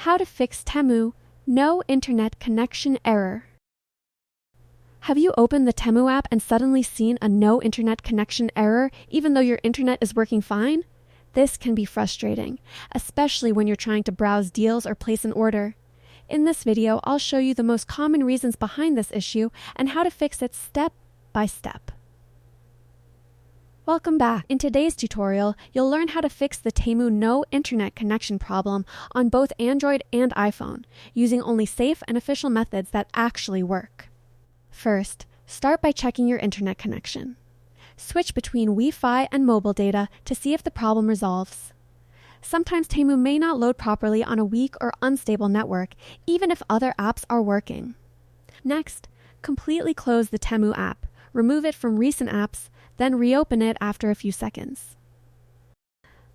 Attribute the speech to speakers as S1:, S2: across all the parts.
S1: How to fix Temu no internet connection error. Have you opened the Temu app and suddenly seen a no internet connection error even though your internet is working fine? This can be frustrating, especially when you're trying to browse deals or place an order. In this video, I'll show you the most common reasons behind this issue and how to fix it step by step. Welcome back. In today's tutorial, you'll learn how to fix the Temu no internet connection problem on both Android and iPhone, using only safe and official methods that actually work. First, start by checking your internet connection. Switch between Wi-Fi and mobile data to see if the problem resolves. Sometimes Temu may not load properly on a weak or unstable network, even if other apps are working. Next, completely close the Temu app, remove it from recent apps, then reopen it after a few seconds.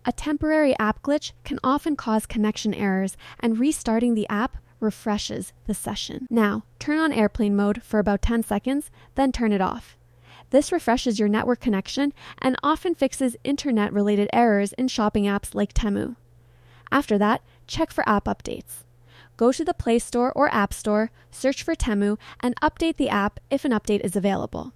S1: A temporary app glitch can often cause connection errors, and restarting the app refreshes the session. Now, turn on airplane mode for about 10 seconds, then turn it off. This refreshes your network connection and often fixes internet-related errors in shopping apps like Temu. After that, check for app updates. Go to the Play Store or App Store, search for Temu, and update the app if an update is available.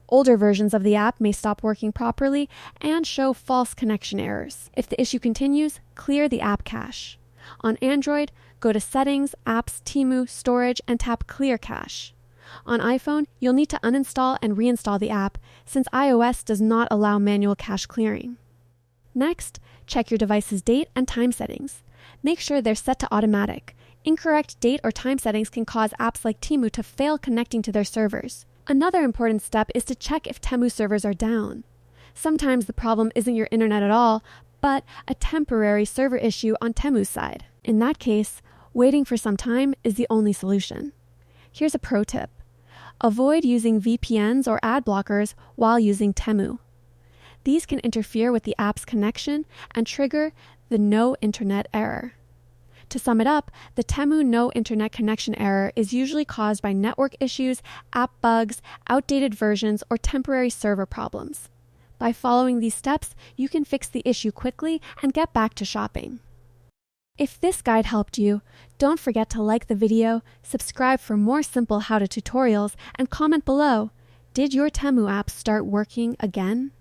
S1: Older versions of the app may stop working properly and show false connection errors. If the issue continues, clear the app cache. On Android, go to Settings, Apps, Temu, Storage, and tap Clear Cache. On iPhone, you'll need to uninstall and reinstall the app, since iOS does not allow manual cache clearing. Next, check your device's date and time settings. Make sure they're set to automatic. Incorrect date or time settings can cause apps like Temu to fail connecting to their servers. Another important step is to check if Temu servers are down. Sometimes the problem isn't your internet at all, but a temporary server issue on Temu's side. In that case, waiting for some time is the only solution. Here's a pro tip. Avoid using VPNs or ad blockers while using Temu. These can interfere with the app's connection and trigger the no internet error. To sum it up, the Temu no internet connection error is usually caused by network issues, app bugs, outdated versions, or temporary server problems. By following these steps, you can fix the issue quickly and get back to shopping. If this guide helped you, don't forget to like the video, subscribe for more simple how-to tutorials, and comment below. Did your Temu app start working again?